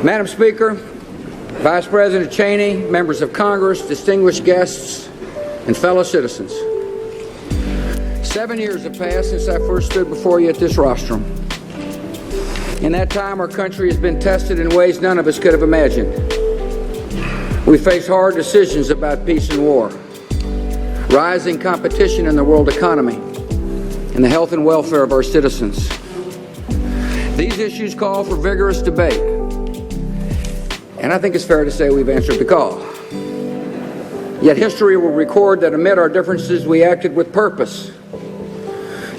Madam Speaker, Vice President Cheney, members of Congress, distinguished guests, and fellow citizens. 7 years have passed since I first stood before you at this rostrum. In that time, our country has been tested in ways none of us could have imagined. We face hard decisions about peace and war, rising competition in the world economy, and the health and welfare of our citizens. These issues call for vigorous debate, and I think it's fair to say we've answered the call. Yet history will record that amid our differences, we acted with purpose,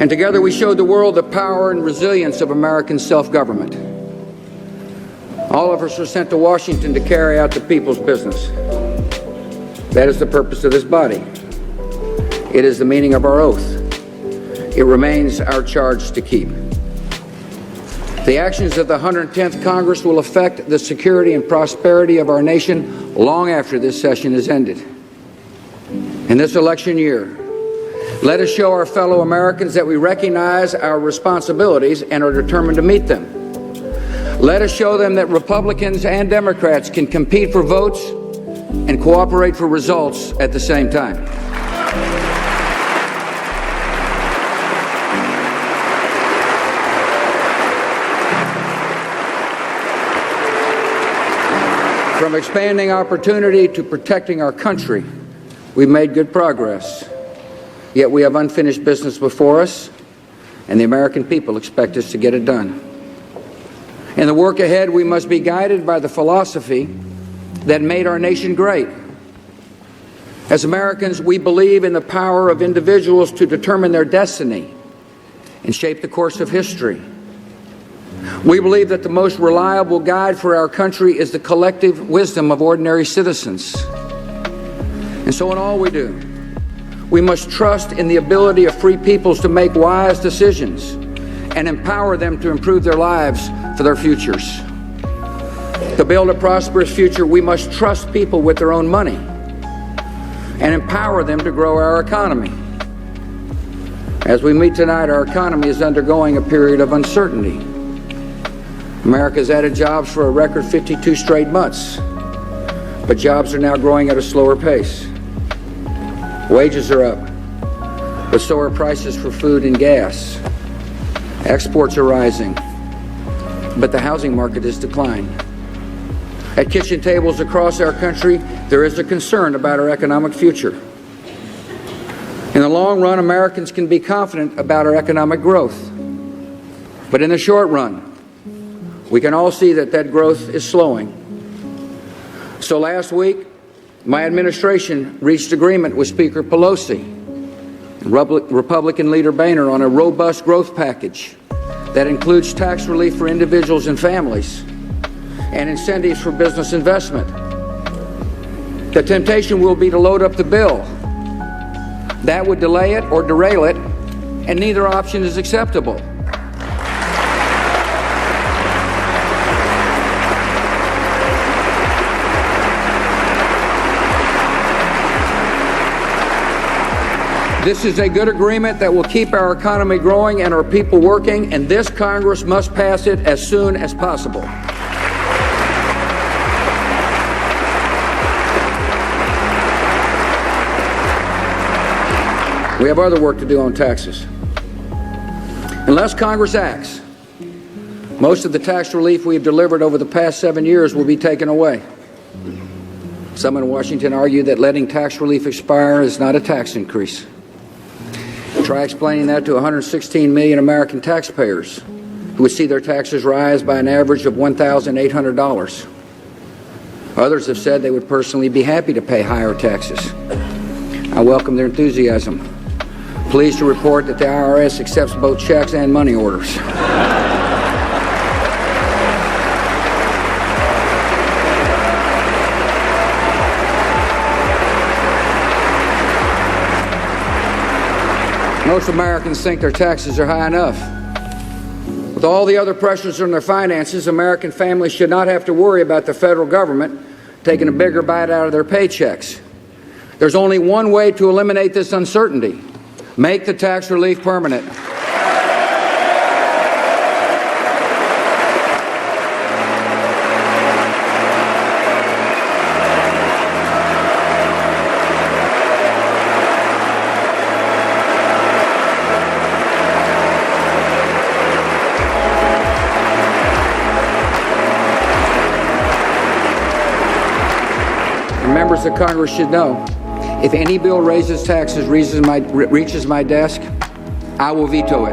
and together we showed the world the power and resilience of American self-government. All of us were sent to Washington to carry out the people's business. That is the purpose of this body. It is the meaning of our oath. It remains our charge to keep. The actions of the 110th Congress will affect the security and prosperity of our nation long after this session is ended. In this election year, let us show our fellow Americans that we recognize our responsibilities and are determined to meet them. Let us show them that Republicans and Democrats can compete for votes and cooperate for results at the same time. From expanding opportunity to protecting our country, we've made good progress. Yet we have unfinished business before us, and the American people expect us to get it done. In the work ahead, we must be guided by the philosophy that made our nation great. As Americans, we believe in the power of individuals to determine their destiny and shape the course of history. We believe that the most reliable guide for our country is the collective wisdom of ordinary citizens. And so in all we do, we must trust in the ability of free peoples to make wise decisions and empower them to improve their lives for their futures. To build a prosperous future, we must trust people with their own money and empower them to grow our economy. As we meet tonight, our economy is undergoing a period of uncertainty. America has added jobs for a record 52 straight months, but jobs are now growing at a slower pace. Wages are up, but so are prices for food and gas. Exports are rising, but the housing market has declined. At kitchen tables across our country, there is a concern about our economic future. In the long run, Americans can be confident about our economic growth. But in the short run, we can all see that growth is slowing. So last week, my administration reached agreement with Speaker Pelosi and Republican Leader Boehner on a robust growth package that includes tax relief for individuals and families and incentives for business investment. The temptation will be to load up the bill. That would delay it or derail it, and neither option is acceptable. This is a good agreement that will keep our economy growing and our people working, and this Congress must pass it as soon as possible. We have other work to do on taxes. Unless Congress acts, most of the tax relief we've delivered over the past 7 years will be taken away. Some in Washington argue that letting tax relief expire is not a tax increase. Try explaining that to 116 million American taxpayers who would see their taxes rise by an average of $1,800. Others have said they would personally be happy to pay higher taxes. I welcome their enthusiasm. Pleased to report that the IRS accepts both checks and money orders. Most Americans think their taxes are high enough. With all the other pressures on their finances, American families should not have to worry about the federal government taking a bigger bite out of their paychecks. There's only one way to eliminate this uncertainty: make the tax relief permanent. members of Congress should know, if any bill raises taxes reaches my desk, I will veto it.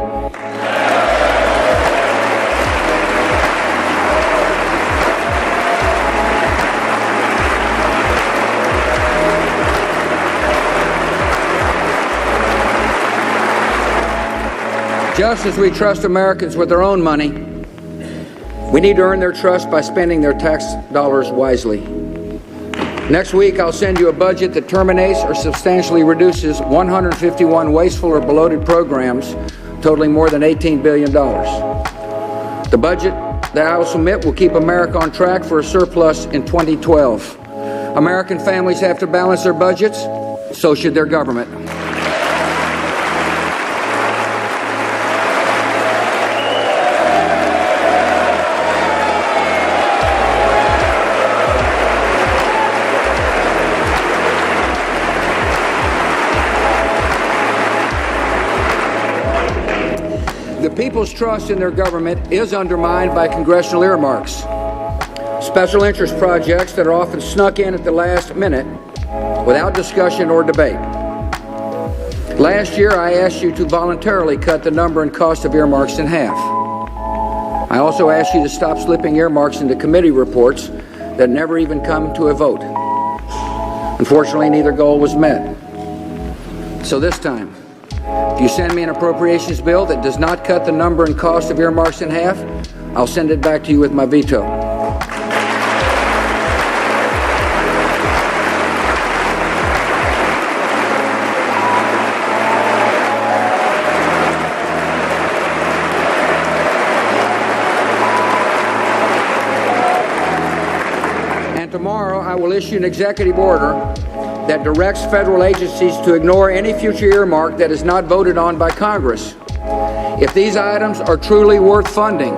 Just as we trust Americans with their own money, we need to earn their trust by spending their tax dollars wisely. Next week, I'll send you a budget that terminates or substantially reduces 151 wasteful or bloated programs totaling more than $18 billion. The budget that I will submit will keep America on track for a surplus in 2012. American families have to balance their budgets, so should their government. The people's trust in their government is undermined by congressional earmarks, special interest projects that are often snuck in at the last minute without discussion or debate. Last year, I asked you to voluntarily cut the number and cost of earmarks in half. I also asked you to stop slipping earmarks into committee reports that never even come to a vote. Unfortunately, neither goal was met. So this time, if you send me an appropriations bill that does not cut the number and cost of earmarks in half, I'll send it back to you with my veto. And tomorrow I will issue an executive order that directs federal agencies to ignore any future earmark that is not voted on by Congress. If these items are truly worth funding,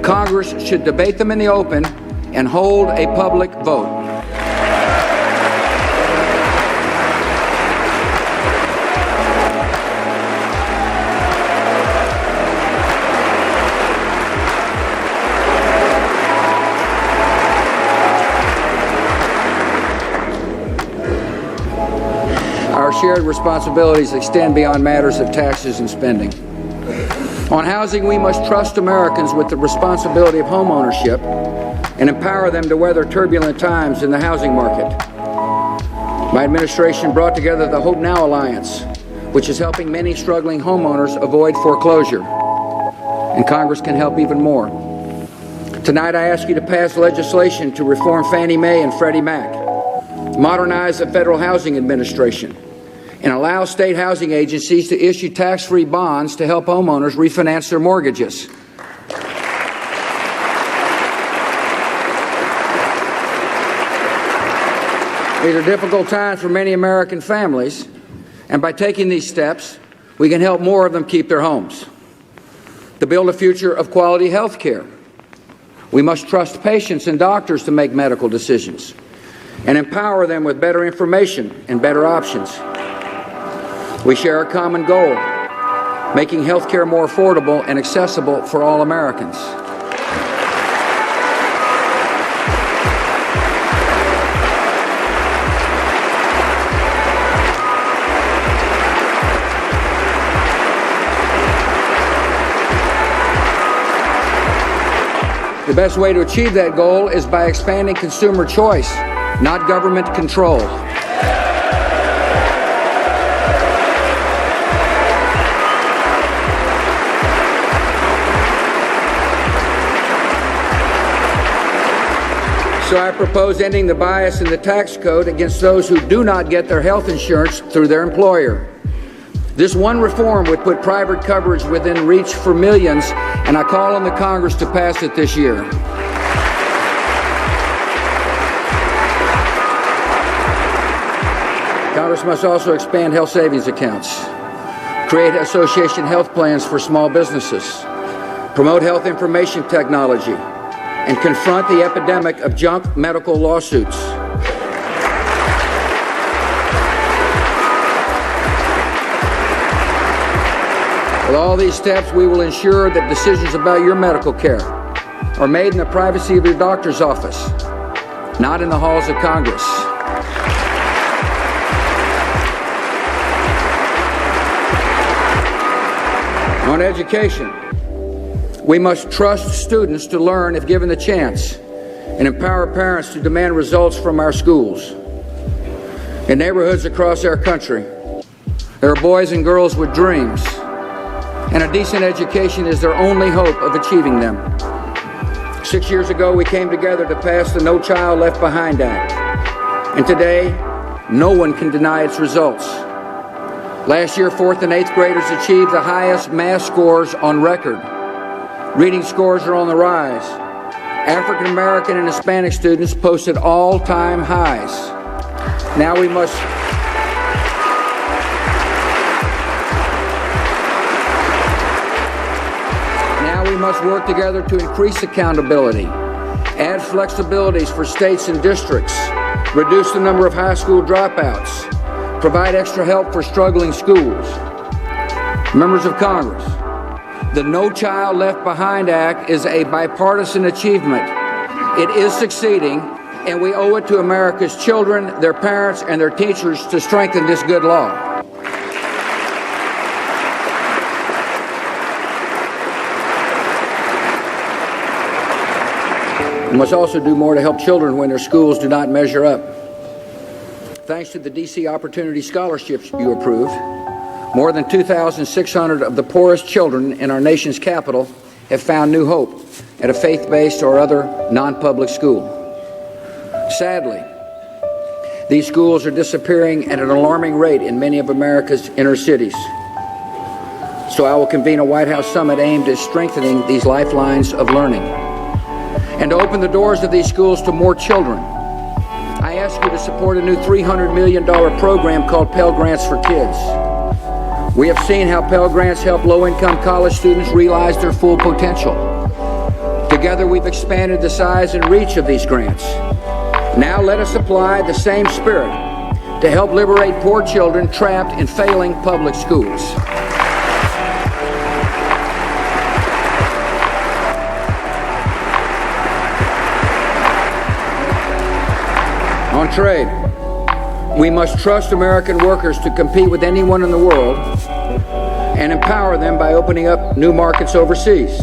Congress should debate them in the open and hold a public vote. Our shared responsibilities extend beyond matters of taxes and spending. On housing, we must trust Americans with the responsibility of home ownership and empower them to weather turbulent times in the housing market. My administration brought together the Hope Now Alliance, which is helping many struggling homeowners avoid foreclosure. And Congress can help even more. Tonight, I ask you to pass legislation to reform Fannie Mae and Freddie Mac, modernize the Federal Housing Administration, and allow state housing agencies to issue tax-free bonds to help homeowners refinance their mortgages. These are difficult times for many American families, and by taking these steps, we can help more of them keep their homes. To build a future of quality health care, we must trust patients and doctors to make medical decisions and empower them with better information and better options. We share a common goal, making health care more affordable and accessible for all Americans. The best way to achieve that goal is by expanding consumer choice, not government control. So I propose ending the bias in the tax code against those who do not get their health insurance through their employer. This one reform would put private coverage within reach for millions, and I call on the Congress to pass it this year. Congress must also expand health savings accounts, create association health plans for small businesses, promote health information technology, and confront the epidemic of junk medical lawsuits. With all these steps, we will ensure that decisions about your medical care are made in the privacy of your doctor's office, not in the halls of Congress. On education, we must trust students to learn if given the chance and empower parents to demand results from our schools. In neighborhoods across our country, there are boys and girls with dreams, and a decent education is their only hope of achieving them. 6 years ago, we came together to pass the No Child Left Behind Act, and today, no one can deny its results. Last year, 4th and 8th graders achieved the highest math scores on record. Reading scores are on the rise. African American and Hispanic students posted all-time highs. Now we must work together to increase accountability, add flexibilities for states and districts, reduce the number of high school dropouts, provide extra help for struggling schools. Members of Congress, the No Child Left Behind Act is a bipartisan achievement. It is succeeding, and we owe it to America's children, their parents, and their teachers to strengthen this good law. We must also do more to help children when their schools do not measure up. Thanks to the D.C. Opportunity Scholarships you approved, more than 2,600 of the poorest children in our nation's capital have found new hope at a faith-based or other non-public school. Sadly, these schools are disappearing at an alarming rate in many of America's inner cities. So I will convene a White House summit aimed at strengthening these lifelines of learning and to open the doors of these schools to more children. I ask you to support a new $300 million program called Pell Grants for Kids. We have seen how Pell Grants help low-income college students realize their full potential. Together, we've expanded the size and reach of these grants. Now let us apply the same spirit to help liberate poor children trapped in failing public schools. On trade, we must trust American workers to compete with anyone in the world and empower them by opening up new markets overseas.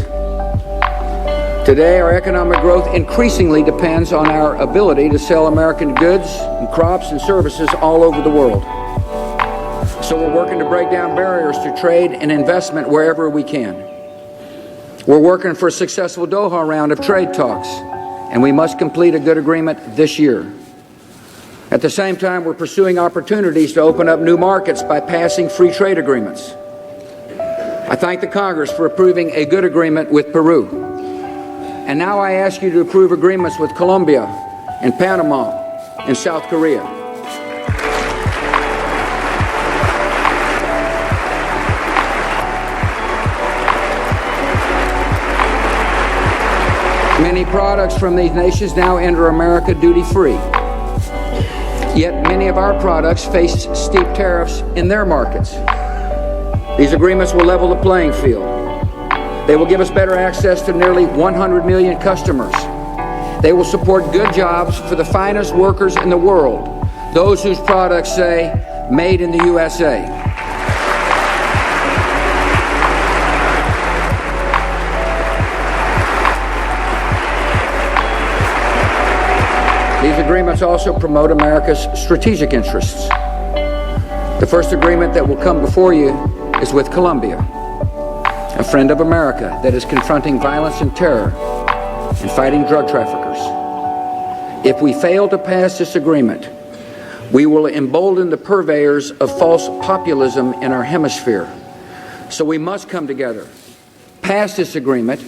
Today, our economic growth increasingly depends on our ability to sell American goods and crops and services all over the world. So we're working to break down barriers to trade and investment wherever we can. We're working for a successful Doha round of trade talks, and we must complete a good agreement this year. At the same time, we're pursuing opportunities to open up new markets by passing free trade agreements. I thank the Congress for approving a good agreement with Peru. And now I ask you to approve agreements with Colombia and Panama and South Korea. Many products from these nations now enter America duty-free. Yet many of our products face steep tariffs in their markets. These agreements will level the playing field. They will give us better access to nearly 100 million customers. They will support good jobs for the finest workers in the world, those whose products say, "Made in the USA." These agreements also promote America's strategic interests. The first agreement that will come before you is with Colombia, a friend of America that is confronting violence and terror and fighting drug traffickers. If we fail to pass this agreement, we will embolden the purveyors of false populism in our hemisphere. So we must come together, pass this agreement,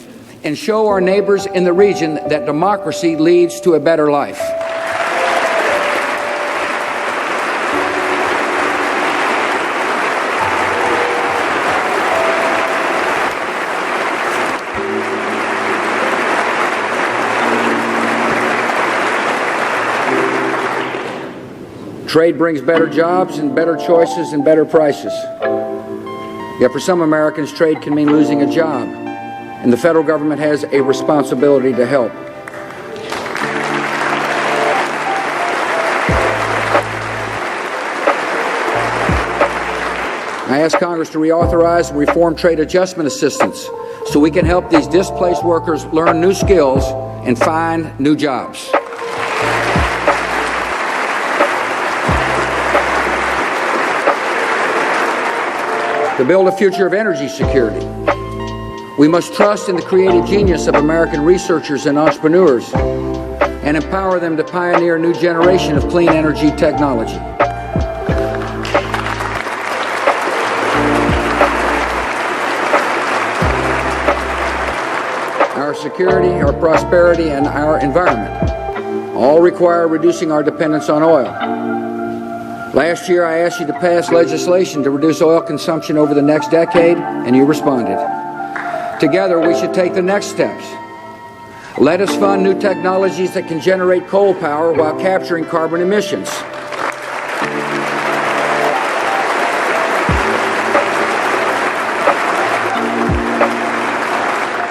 and show our neighbors in the region that democracy leads to a better life. Trade brings better jobs and better choices and better prices. Yet for some Americans, trade can mean losing a job, and the federal government has a responsibility to help. I ask Congress to reauthorize and reform trade adjustment assistance so we can help these displaced workers learn new skills and find new jobs. To build a future of energy security, we must trust in the creative genius of American researchers and entrepreneurs and empower them to pioneer a new generation of clean energy technology. Our security, our prosperity, and our environment all require reducing our dependence on oil. Last year, I asked you to pass legislation to reduce oil consumption over the next decade, and you responded. Together, we should take the next steps. Let us fund new technologies that can generate coal power while capturing carbon emissions.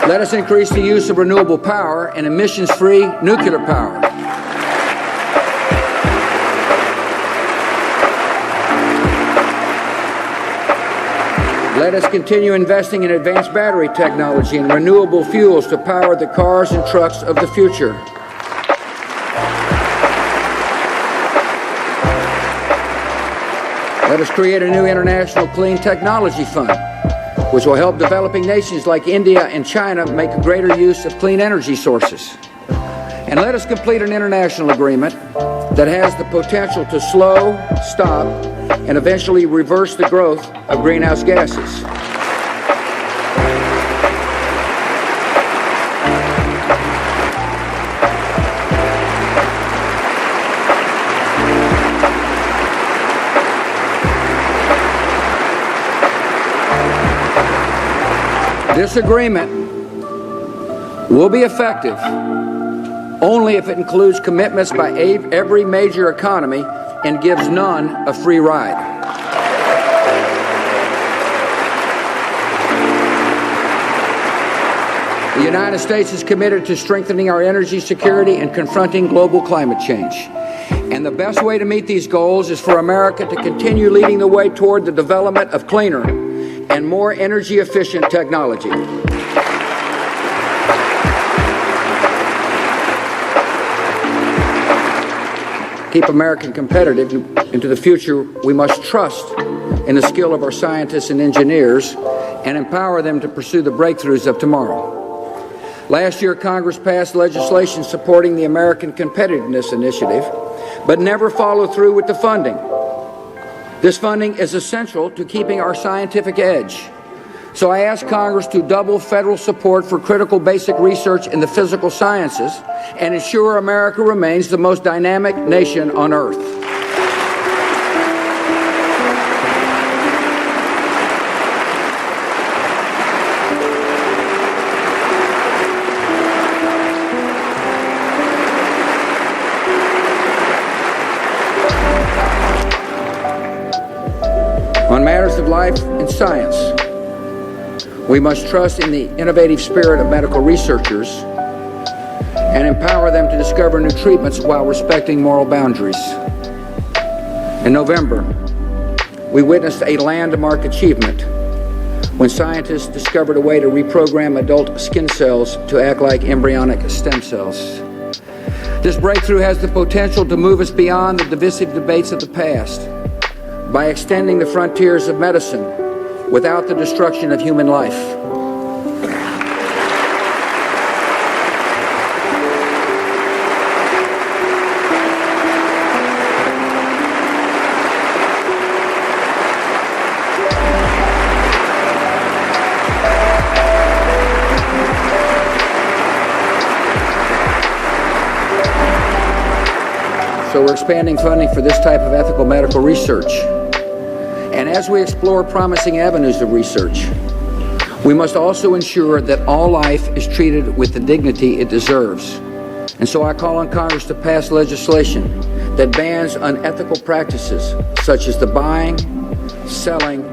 Let us increase the use of renewable power and emissions-free nuclear power. Let us continue investing in advanced battery technology and renewable fuels to power the cars and trucks of the future. Let us create a new international clean technology fund, which will help developing nations like India and China make a greater use of clean energy sources. And let us complete an international agreement that has the potential to slow, stop, and eventually reverse the growth of greenhouse gases. This agreement will be effective only if it includes commitments by every major economy and gives none a free ride. The United States is committed to strengthening our energy security and confronting global climate change. And the best way to meet these goals is for America to continue leading the way toward the development of cleaner and more energy-efficient technology. Keep America competitive into the future, we must trust in the skill of our scientists and engineers and empower them to pursue the breakthroughs of tomorrow. Last year, Congress passed legislation supporting the American Competitiveness Initiative, but never followed through with the funding. This funding is essential to keeping our scientific edge. So I ask Congress to double federal support for critical basic research in the physical sciences and ensure America remains the most dynamic nation on earth. On matters of life and science, we must trust in the innovative spirit of medical researchers and empower them to discover new treatments while respecting moral boundaries. In November, we witnessed a landmark achievement when scientists discovered a way to reprogram adult skin cells to act like embryonic stem cells. This breakthrough has the potential to move us beyond the divisive debates of the past by extending the frontiers of medicine without the destruction of human life. So we're expanding funding for this type of ethical medical research. And as we explore promising avenues of research, we must also ensure that all life is treated with the dignity it deserves. And so I call on Congress to pass legislation that bans unethical practices such as the buying, selling,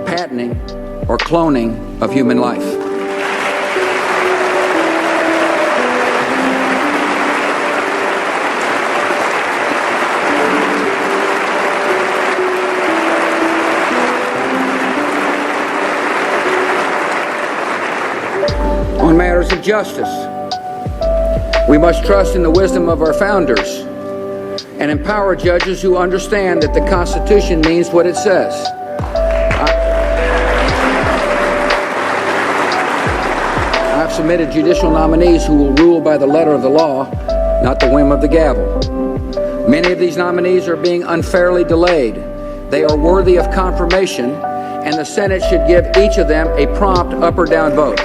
patenting, or cloning of human life. of justice. We must trust in the wisdom of our founders and empower judges who understand that the Constitution means what it says. I've submitted judicial nominees who will rule by the letter of the law, not the whim of the gavel. Many of these nominees are being unfairly delayed. They are worthy of confirmation, and the Senate should give each of them a prompt up or down vote.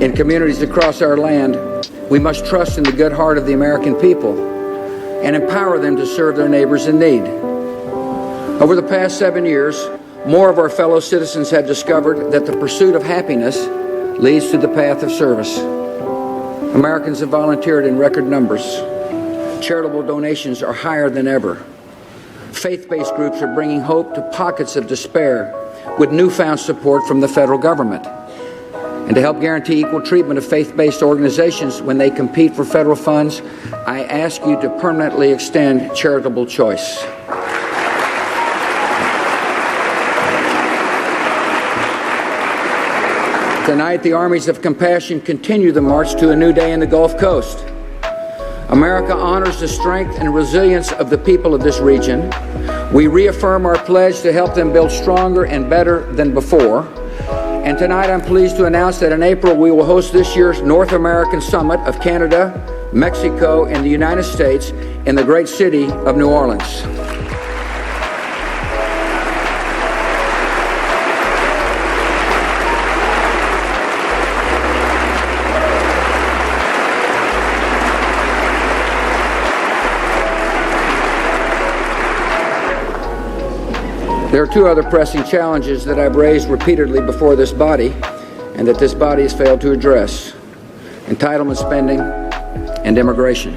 In communities across our land, we must trust in the good heart of the American people and empower them to serve their neighbors in need. Over the past 7 years, more of our fellow citizens have discovered that the pursuit of happiness leads to the path of service. Americans have volunteered in record numbers. Charitable donations are higher than ever. Faith-based groups are bringing hope to pockets of despair with newfound support from the federal government. And to help guarantee equal treatment of faith-based organizations when they compete for federal funds, I ask you to permanently extend charitable choice. Tonight, the armies of compassion continue the march to a new day in the Gulf Coast. America honors the strength and resilience of the people of this region. We reaffirm our pledge to help them build stronger and better than before. And tonight I'm pleased to announce that in April we will host this year's North American Summit of Canada, Mexico, and the United States in the great city of New Orleans. There are two other pressing challenges that I've raised repeatedly before this body and that this body has failed to address: entitlement spending and immigration.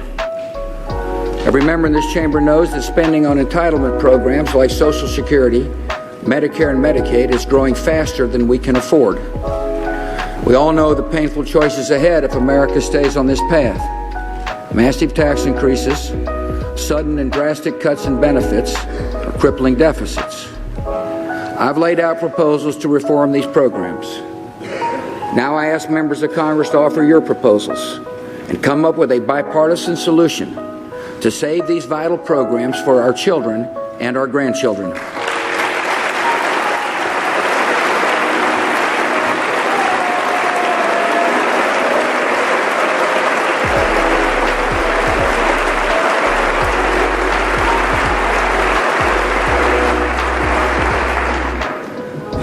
Every member in this chamber knows that spending on entitlement programs like Social Security, Medicare, and Medicaid is growing faster than we can afford. We all know the painful choices ahead if America stays on this path: massive tax increases, sudden and drastic cuts in benefits, or crippling deficits. I've laid out proposals to reform these programs. Now I ask members of Congress to offer your proposals and come up with a bipartisan solution to save these vital programs for our children and our grandchildren.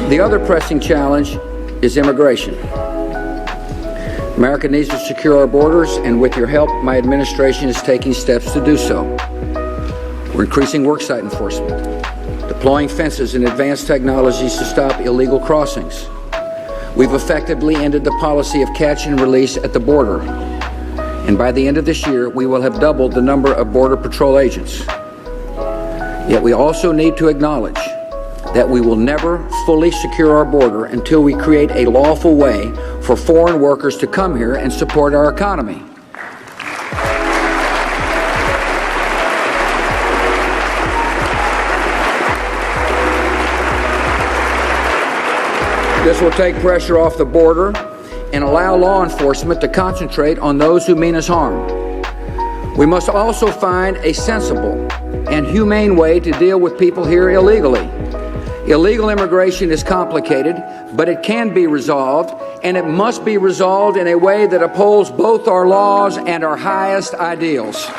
The other pressing challenge is immigration. America needs to secure our borders, and with your help, my administration is taking steps to do so. We're increasing worksite enforcement, deploying fences and advanced technologies to stop illegal crossings. We've effectively ended the policy of catch and release at the border, and by the end of this year, we will have doubled the number of Border Patrol agents. Yet we also need to acknowledge that we will never fully secure our border until we create a lawful way for foreign workers to come here and support our economy. This will take pressure off the border and allow law enforcement to concentrate on those who mean us harm. We must also find a sensible and humane way to deal with people here illegally. Illegal immigration is complicated, but it can be resolved, and it must be resolved in a way that upholds both our laws and our highest ideals.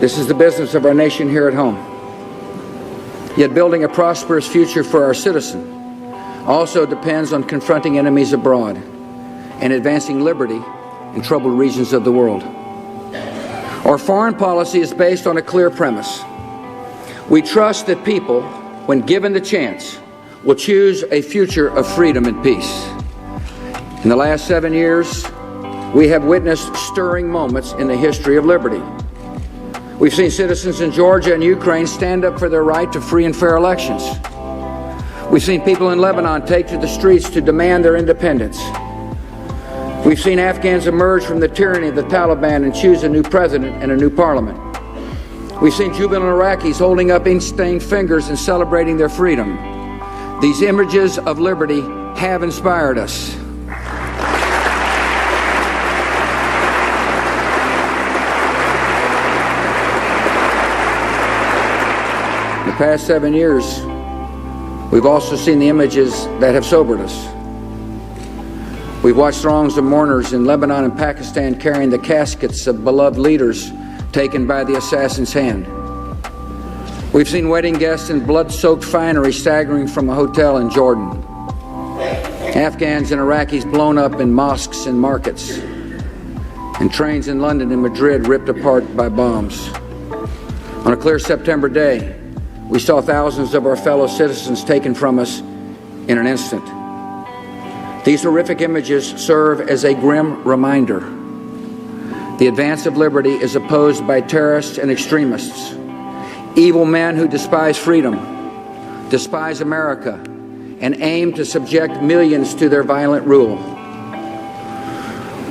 This is the business of our nation here at home. Yet building a prosperous future for our citizens also depends on confronting enemies abroad and advancing liberty in troubled regions of the world. Our foreign policy is based on a clear premise. We trust that people, when given the chance, will choose a future of freedom and peace. In the last 7 years, we have witnessed stirring moments in the history of liberty. We've seen citizens in Georgia and Ukraine stand up for their right to free and fair elections. We've seen people in Lebanon take to the streets to demand their independence. We've seen Afghans emerge from the tyranny of the Taliban and choose a new president and a new parliament. We've seen jubilant Iraqis holding up ink-stained fingers and celebrating their freedom. These images of liberty have inspired us. In the past 7 years, we've also seen the images that have sobered us. We've watched throngs of mourners in Lebanon and Pakistan carrying the caskets of beloved leaders taken by the assassin's hand. We've seen wedding guests in blood-soaked finery staggering from a hotel in Jordan. Afghans and Iraqis blown up in mosques and markets, and trains in London and Madrid ripped apart by bombs. On a clear September day, we saw thousands of our fellow citizens taken from us in an instant. These horrific images serve as a grim reminder. The advance of liberty is opposed by terrorists and extremists, evil men who despise freedom, despise America, and aim to subject millions to their violent rule.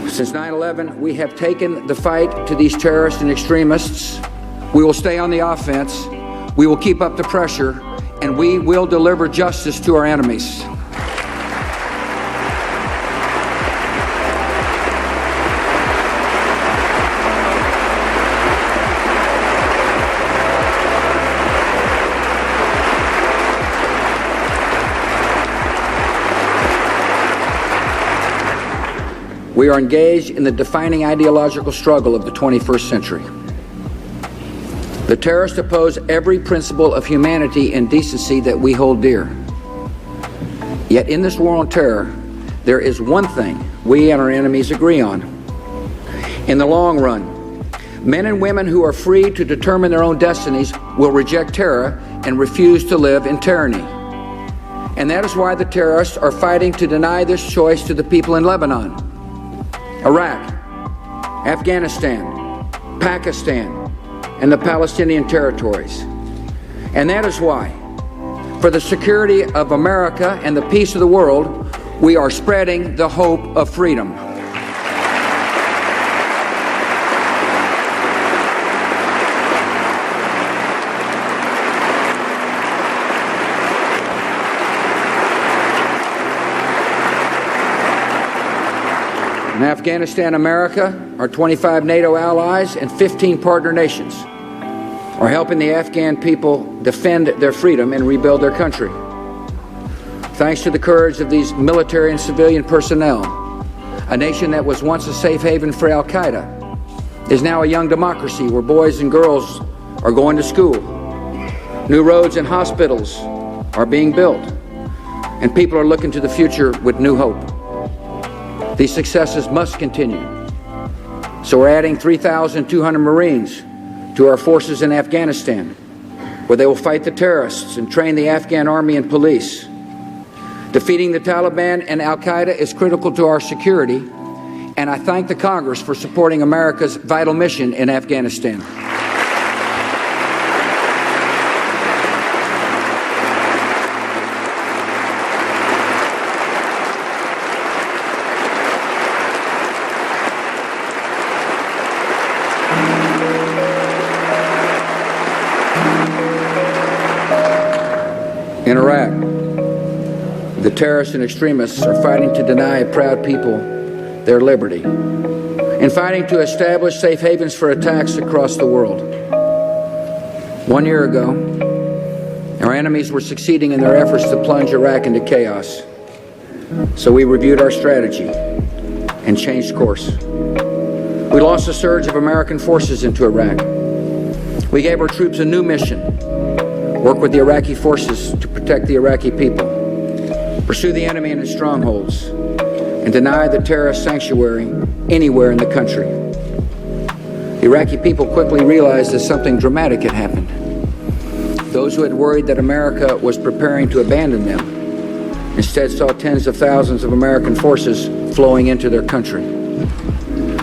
Since 9/11, we have taken the fight to these terrorists and extremists. We will stay on the offense. We will keep up the pressure, and we will deliver justice to our enemies. We are engaged in the defining ideological struggle of the 21st century. The terrorists oppose every principle of humanity and decency that we hold dear. Yet in this war on terror, there is one thing we and our enemies agree on. In the long run, men and women who are free to determine their own destinies will reject terror and refuse to live in tyranny. And that is why the terrorists are fighting to deny this choice to the people in Lebanon, Iraq, Afghanistan, Pakistan, and the Palestinian territories. And that is why, for the security of America and the peace of the world, we are spreading the hope of freedom. In Afghanistan, America, our 25 NATO allies, and 15 partner nations are helping the Afghan people defend their freedom and rebuild their country. Thanks to the courage of these military and civilian personnel, a nation that was once a safe haven for Al-Qaeda is now a young democracy where boys and girls are going to school. New roads and hospitals are being built, and people are looking to the future with new hope. These successes must continue. So we're adding 3,200 Marines to our forces in Afghanistan, where they will fight the terrorists and train the Afghan army and police. Defeating the Taliban and Al-Qaeda is critical to our security, and I thank the Congress for supporting America's vital mission in Afghanistan. In Iraq, the terrorists and extremists are fighting to deny proud people their liberty and fighting to establish safe havens for attacks across the world. 1 year ago, our enemies were succeeding in their efforts to plunge Iraq into chaos. So we reviewed our strategy and changed course. We launched a surge of American forces into Iraq. We gave our troops a new mission: work with the Iraqi forces to protect the Iraqi people, pursue the enemy in its strongholds, and deny the terrorist sanctuary anywhere in the country. The Iraqi people quickly realized that something dramatic had happened. Those who had worried that America was preparing to abandon them instead saw tens of thousands of American forces flowing into their country.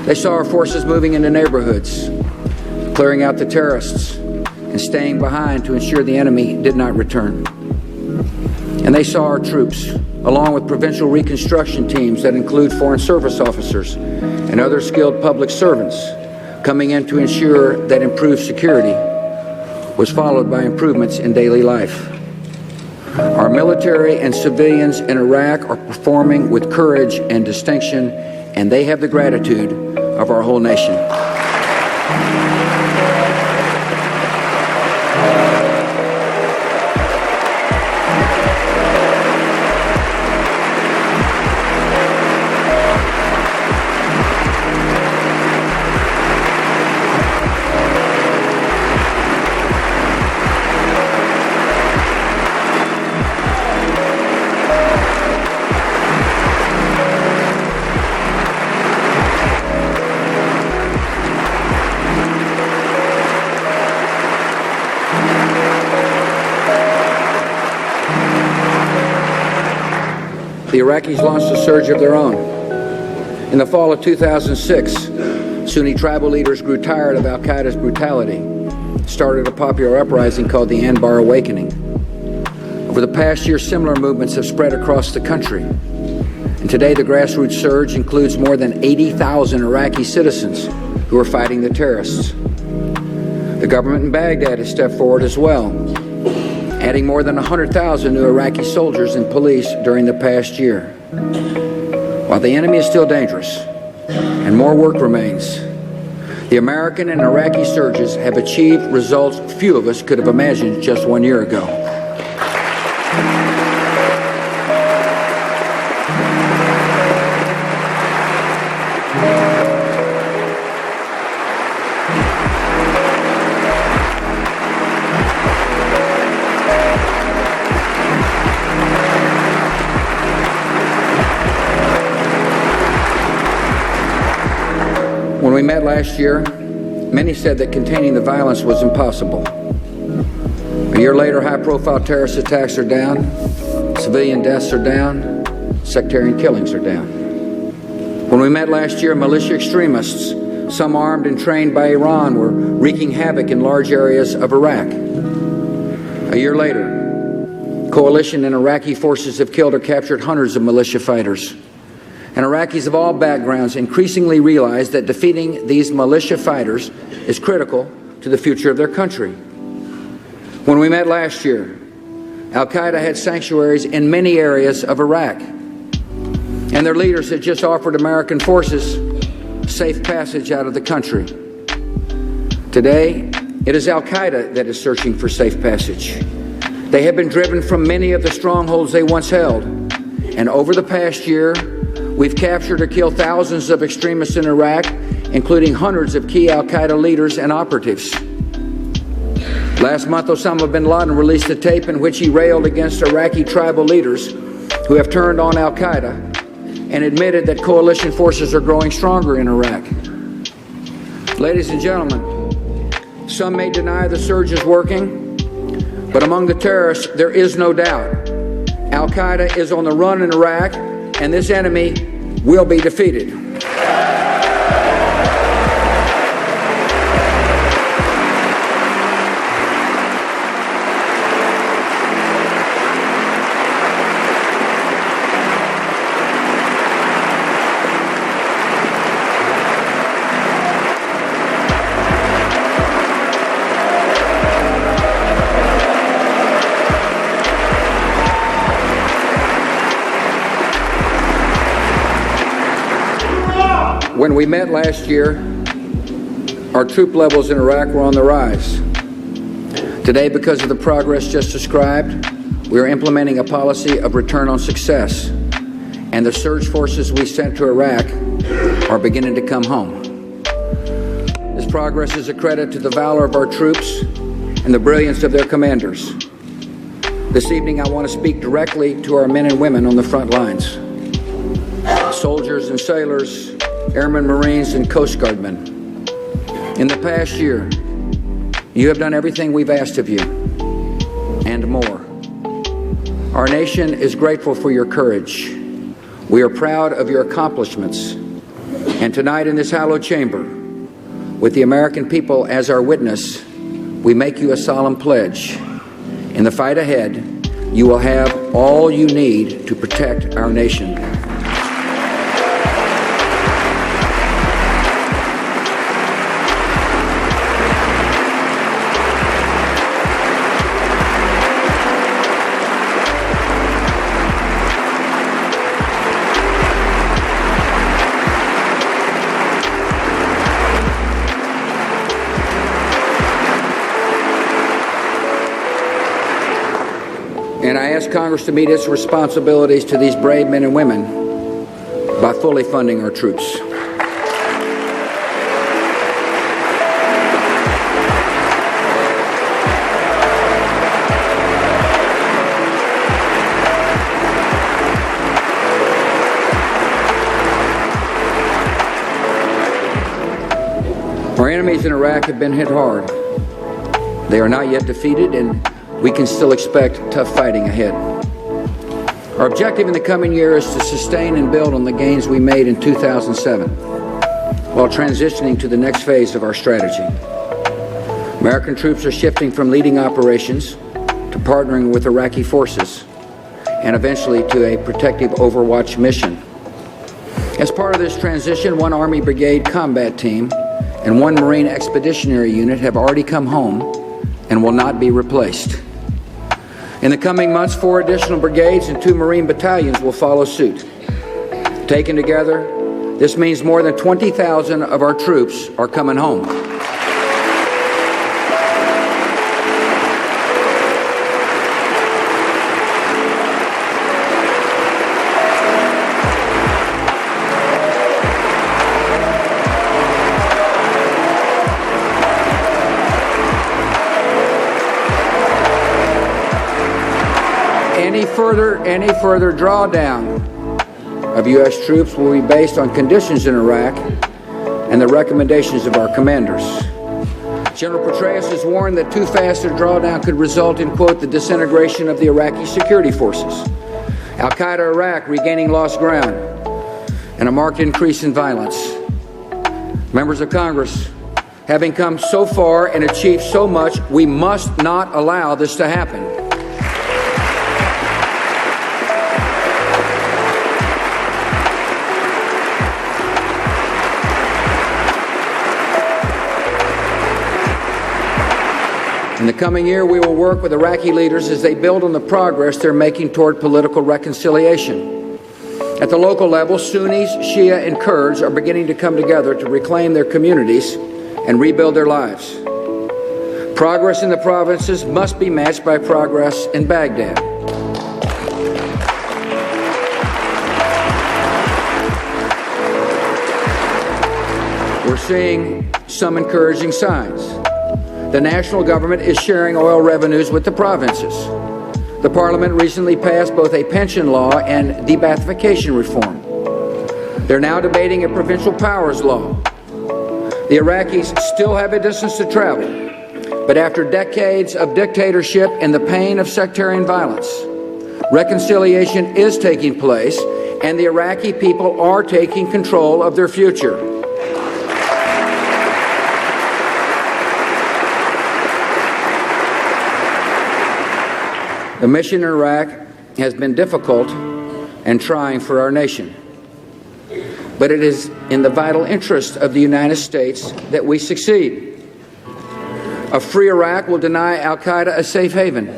They saw our forces moving into neighborhoods, clearing out the terrorists, and staying behind to ensure the enemy did not return. And they saw our troops, along with provincial reconstruction teams that include foreign service officers and other skilled public servants, coming in to ensure that improved security was followed by improvements in daily life. Our military and civilians in Iraq are performing with courage and distinction, and they have the gratitude of our whole nation. The Iraqis launched a surge of their own. In the fall of 2006, Sunni tribal leaders grew tired of al-Qaeda's brutality, started a popular uprising called the Anbar Awakening. Over the past year, similar movements have spread across the country. And today, the grassroots surge includes more than 80,000 Iraqi citizens who are fighting the terrorists. The government in Baghdad has stepped forward as well, adding more than 100,000 new Iraqi soldiers and police during the past year. While the enemy is still dangerous and more work remains, the American and Iraqi surges have achieved results few of us could have imagined just 1 year ago. When we met last year, many said that containing the violence was impossible. A year later, high-profile terrorist attacks are down, civilian deaths are down, sectarian killings are down. When we met last year, militia extremists, some armed and trained by Iran, were wreaking havoc in large areas of Iraq. A year later, coalition and Iraqi forces have killed or captured hundreds of militia fighters. And Iraqis of all backgrounds increasingly realize that defeating these militia fighters is critical to the future of their country. When we met last year, al-Qaeda had sanctuaries in many areas of Iraq, and their leaders had just offered American forces safe passage out of the country. Today, it is al-Qaeda that is searching for safe passage. They have been driven from many of the strongholds they once held, and over the past year, we've captured or killed thousands of extremists in Iraq, including hundreds of key al-Qaeda leaders and operatives. Last month, Osama bin Laden released a tape in which he railed against Iraqi tribal leaders who have turned on al-Qaeda and admitted that coalition forces are growing stronger in Iraq. Ladies and gentlemen, some may deny the surge is working, but among the terrorists, there is no doubt. Al-Qaeda is on the run in Iraq, and this enemy will be defeated. When we met last year, our troop levels in Iraq were on the rise. Today, because of the progress just described, we are implementing a policy of return on success, and the surge forces we sent to Iraq are beginning to come home. This progress is a credit to the valor of our troops and the brilliance of their commanders. This evening, I want to speak directly to our men and women on the front lines, soldiers and sailors, Airmen, Marines, and Coast Guardmen. In the past year, you have done everything we've asked of you, and more. Our nation is grateful for your courage. We are proud of your accomplishments. And tonight in this hallowed chamber, with the American people as our witness, we make you a solemn pledge. In the fight ahead, you will have all you need to protect our nation. And I ask Congress to meet its responsibilities to these brave men and women by fully funding our troops. Our enemies in Iraq have been hit hard. They are not yet defeated, and we can still expect tough fighting ahead. Our objective in the coming year is to sustain and build on the gains we made in 2007 while transitioning to the next phase of our strategy. American troops are shifting from leading operations to partnering with Iraqi forces and eventually to a protective overwatch mission. As part of this transition, one Army Brigade combat team and one Marine Expeditionary Unit have already come home and will not be replaced. In the coming months, 4 additional brigades and 2 Marine battalions will follow suit. Taken together, this means more than 20,000 of our troops are coming home. Any further drawdown of U.S. troops will be based on conditions in Iraq and the recommendations of our commanders. General Petraeus has warned that too fast a drawdown could result in, quote, the disintegration of the Iraqi security forces, Al-Qaeda Iraq regaining lost ground, and a marked increase in violence. Members of Congress, having come so far and achieved so much, we must not allow this to happen. In the coming year, we will work with Iraqi leaders as they build on the progress they're making toward political reconciliation. At the local level, Sunnis, Shia, and Kurds are beginning to come together to reclaim their communities and rebuild their lives. Progress in the provinces must be matched by progress in Baghdad. We're seeing some encouraging signs. The national government is sharing oil revenues with the provinces. The parliament recently passed both a pension law and de-Baathification reform. They're now debating a provincial powers law. The Iraqis still have a distance to travel, but after decades of dictatorship and the pain of sectarian violence, reconciliation is taking place, and the Iraqi people are taking control of their future. The mission in Iraq has been difficult and trying for our nation, but it is in the vital interest of the United States that we succeed. A free Iraq will deny Al-Qaeda a safe haven.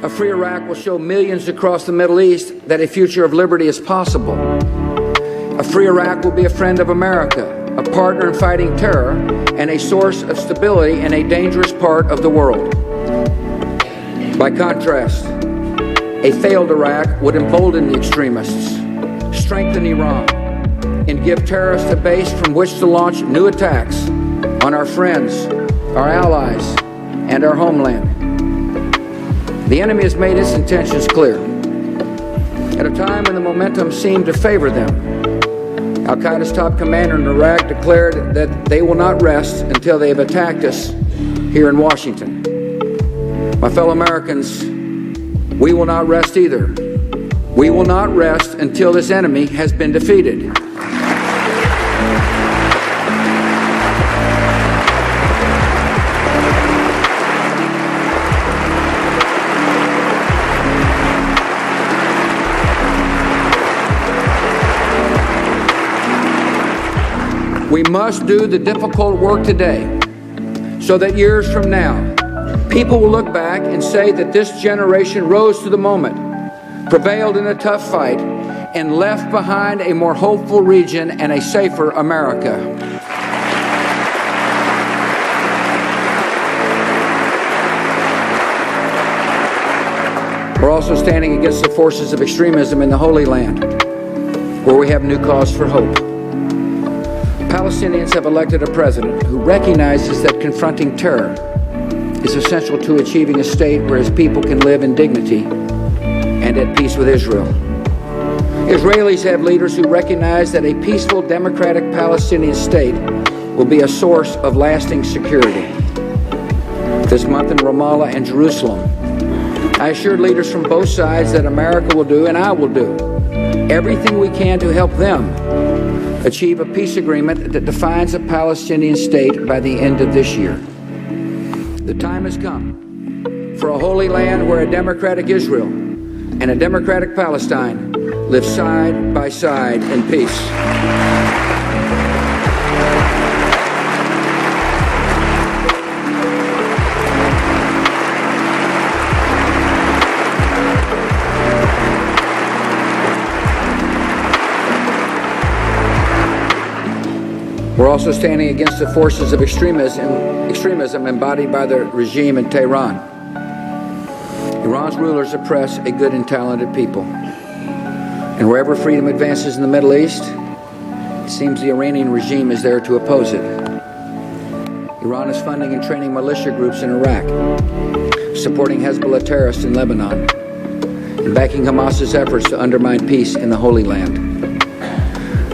A free Iraq will show millions across the Middle East that a future of liberty is possible. A free Iraq will be a friend of America, a partner in fighting terror, and a source of stability in a dangerous part of the world. By contrast, a failed Iraq would embolden the extremists, strengthen Iran, and give terrorists a base from which to launch new attacks on our friends, our allies, and our homeland. The enemy has made its intentions clear. At a time when the momentum seemed to favor them, Al-Qaeda's top commander in Iraq declared that they will not rest until they have attacked us here in Washington. My fellow Americans, we will not rest either. We will not rest until this enemy has been defeated. We must do the difficult work today so that years from now, people will look back and say that this generation rose to the moment, prevailed in a tough fight, and left behind a more hopeful region and a safer America. We're also standing against the forces of extremism in the Holy Land, where we have new cause for hope. Palestinians have elected a president who recognizes that confronting terror is essential to achieving a state where his people can live in dignity and at peace with Israel. Israelis have leaders who recognize that a peaceful, democratic Palestinian state will be a source of lasting security. This month in Ramallah and Jerusalem, I assured leaders from both sides that America will do, and I will do, everything we can to help them achieve a peace agreement that defines a Palestinian state by the end of this year. The time has come for a holy land where a democratic Israel and a democratic Palestine live side by side in peace. We're also standing against the forces of extremism embodied by the regime in Tehran. Iran's rulers oppress a good and talented people. And wherever freedom advances in the Middle East, it seems the Iranian regime is there to oppose it. Iran is funding and training militia groups in Iraq, supporting Hezbollah terrorists in Lebanon, and backing Hamas's efforts to undermine peace in the Holy Land.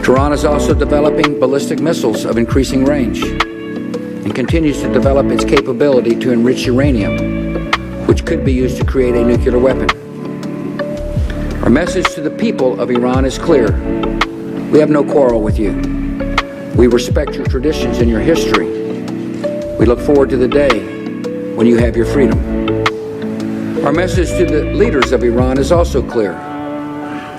Tehran is also developing ballistic missiles of increasing range and continues to develop its capability to enrich uranium, which could be used to create a nuclear weapon. Our message to the people of Iran is clear. We have no quarrel with you. We respect your traditions and your history. We look forward to the day when you have your freedom. Our message to the leaders of Iran is also clear.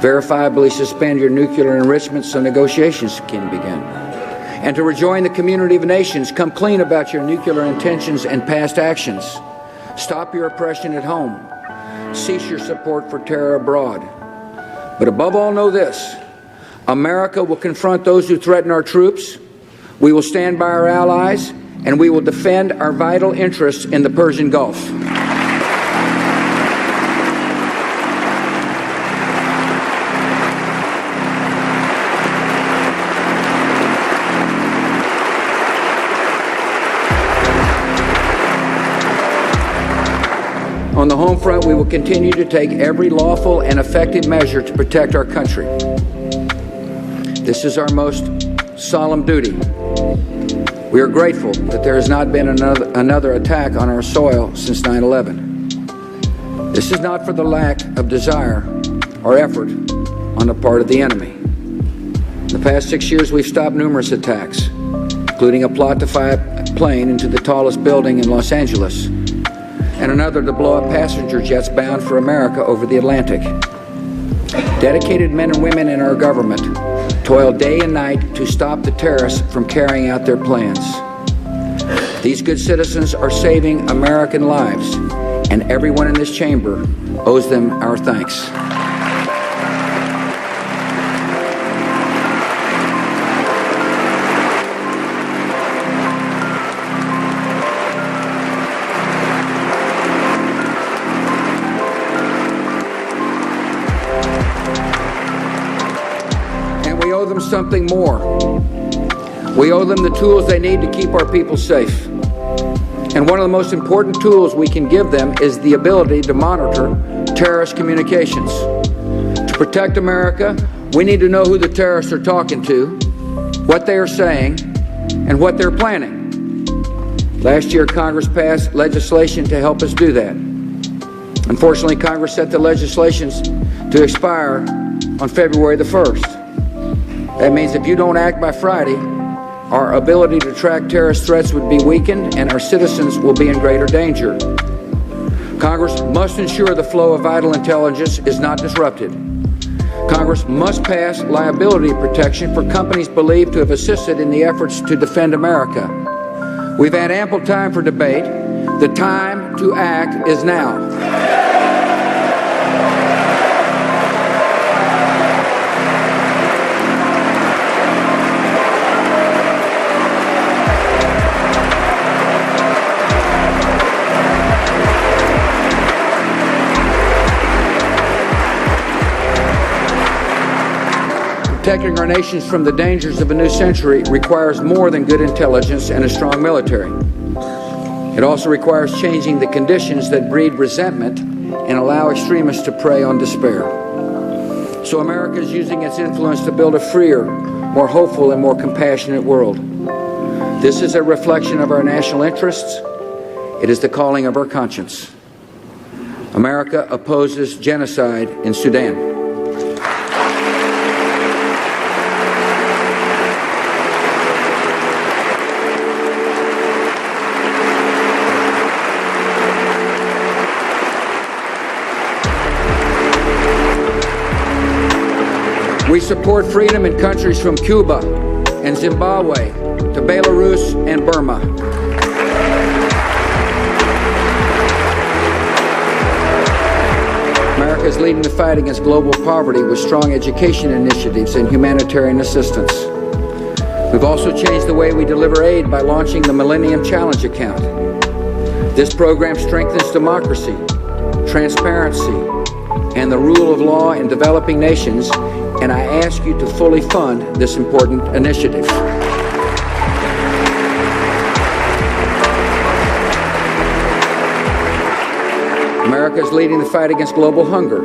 Verifiably suspend your nuclear enrichment so negotiations can begin. And to rejoin the community of nations, come clean about your nuclear intentions and past actions. Stop your oppression at home. Cease your support for terror abroad. But above all, know this: America will confront those who threaten our troops. We will stand by our allies, and we will defend our vital interests in the Persian Gulf. On the home front, we will continue to take every lawful and effective measure to protect our country. This is our most solemn duty. We are grateful that there has not been another attack on our soil since 9/11. This is not for the lack of desire or effort on the part of the enemy. In the past 6 years, we've stopped numerous attacks, including a plot to fire a plane into the tallest building in Los Angeles, and another to blow up passenger jets bound for America over the Atlantic. Dedicated men and women in our government toil day and night to stop the terrorists from carrying out their plans. These good citizens are saving American lives, and everyone in this chamber owes them our thanks. We owe them something more. We owe them the tools they need to keep our people safe. And one of the most important tools we can give them is the ability to monitor terrorist communications. To protect America, we need to know who the terrorists are talking to, what they are saying, and what they're planning. Last year, Congress passed legislation to help us do that. Unfortunately, Congress set the legislation to expire on February the 1st. That means if you don't act by Friday, our ability to track terrorist threats would be weakened and our citizens will be in greater danger. Congress must ensure the flow of vital intelligence is not disrupted. Congress must pass liability protection for companies believed to have assisted in the efforts to defend America. We've had ample time for debate. The time to act is now. Protecting our nations from the dangers of a new century requires more than good intelligence and a strong military. It also requires changing the conditions that breed resentment and allow extremists to prey on despair. So America is using its influence to build a freer, more hopeful, and more compassionate world. This is a reflection of our national interests. It is the calling of our conscience. America opposes genocide in Sudan. We support freedom in countries from Cuba and Zimbabwe to Belarus and Burma. America is leading the fight against global poverty with strong education initiatives and humanitarian assistance. We've also changed the way we deliver aid by launching the Millennium Challenge account. This program strengthens democracy, transparency, and the rule of law in developing nations, and I ask you to fully fund this important initiative. America is leading the fight against global hunger.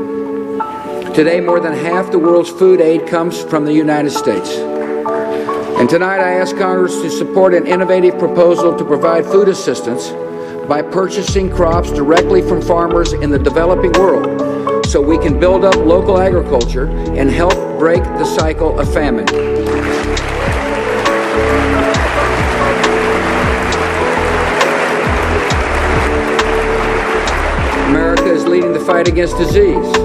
Today, more than half the world's food aid comes from the United States. And tonight, I ask Congress to support an innovative proposal to provide food assistance by purchasing crops directly from farmers in the developing world, so we can build up local agriculture and help break the cycle of famine. America is leading the fight against disease.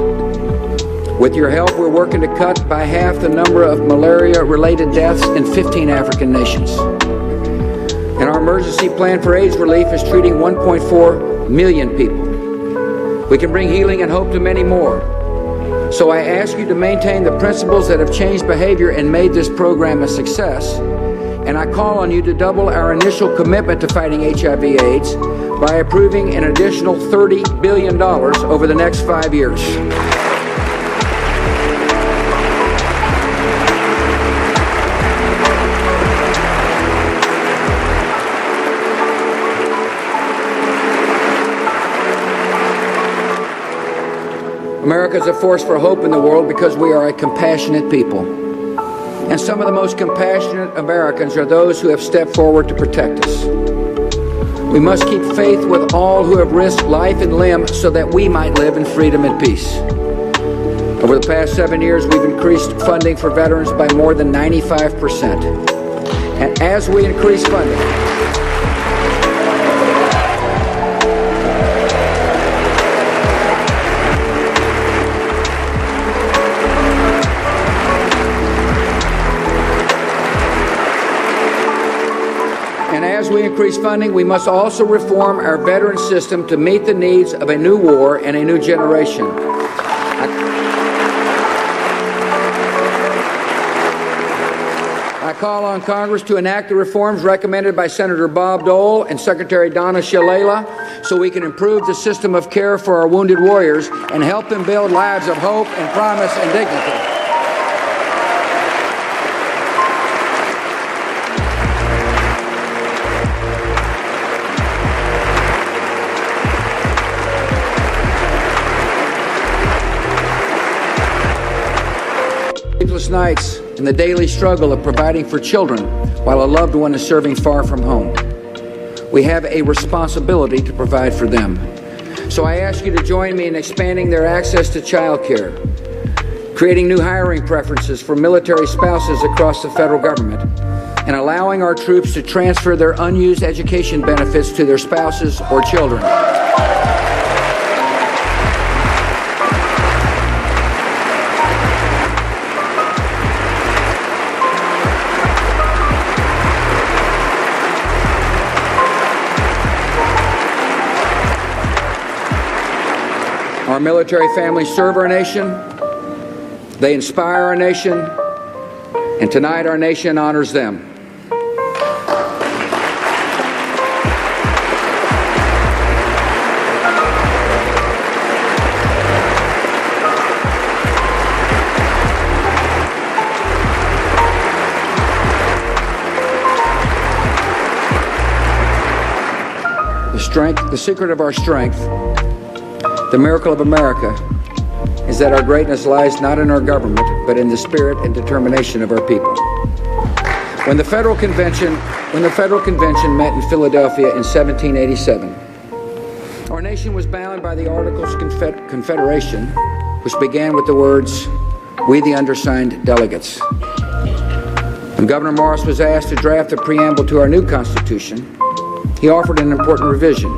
With your help, we're working to cut by half the number of malaria-related deaths in 15 African nations. And our emergency plan for AIDS relief is treating 1.4 million people. We can bring healing and hope to many more. So I ask you to maintain the principles that have changed behavior and made this program a success. And I call on you to double our initial commitment to fighting HIV/AIDS by approving an additional $30 billion over the next 5 years. America is a force for hope in the world because we are a compassionate people. And some of the most compassionate Americans are those who have stepped forward to protect us. We must keep faith with all who have risked life and limb so that we might live in freedom and peace. Over the past 7 years, we've increased funding for veterans by more than 95%. And as we increase funding, we must also reform our veteran system to meet the needs of a new war and a new generation. I call on Congress to enact the reforms recommended by Senator Bob Dole and Secretary Donna Shalala so we can improve the system of care for our wounded warriors and help them build lives of hope and promise and dignity. Sleepless nights and the daily struggle of providing for children while a loved one is serving far from home. We have a responsibility to provide for them. So I ask you to join me in expanding their access to child care, creating new hiring preferences for military spouses across the federal government, and allowing our troops to transfer their unused education benefits to their spouses or children. Our military families serve our nation, they inspire our nation, and tonight our nation honors them. The secret of our strength, the miracle of America, is that our greatness lies not in our government, but in the spirit and determination of our people. When the Federal Convention met in Philadelphia in 1787, our nation was bound by the Articles of Confederation, which began with the words, "We the undersigned delegates." When Governor Morris was asked to draft the preamble to our new Constitution, he offered an important revision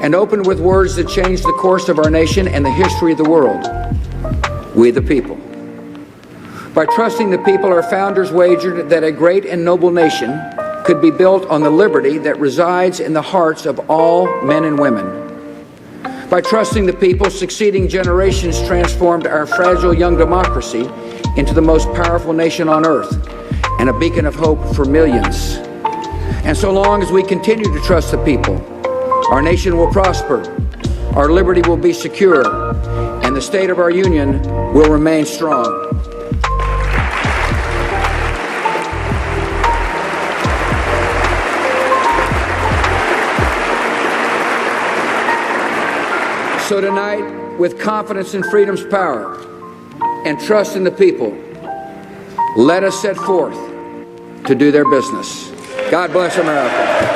and opened with words that changed the course of our nation and the history of the world. We the people. By trusting the people, our founders wagered that a great and noble nation could be built on the liberty that resides in the hearts of all men and women. By trusting the people, succeeding generations transformed our fragile young democracy into the most powerful nation on earth and a beacon of hope for millions. And so long as we continue to trust the people, our nation will prosper, our liberty will be secure, and the state of our union will remain strong. So tonight, with confidence in freedom's power and trust in the people, let us set forth to do their business. God bless America.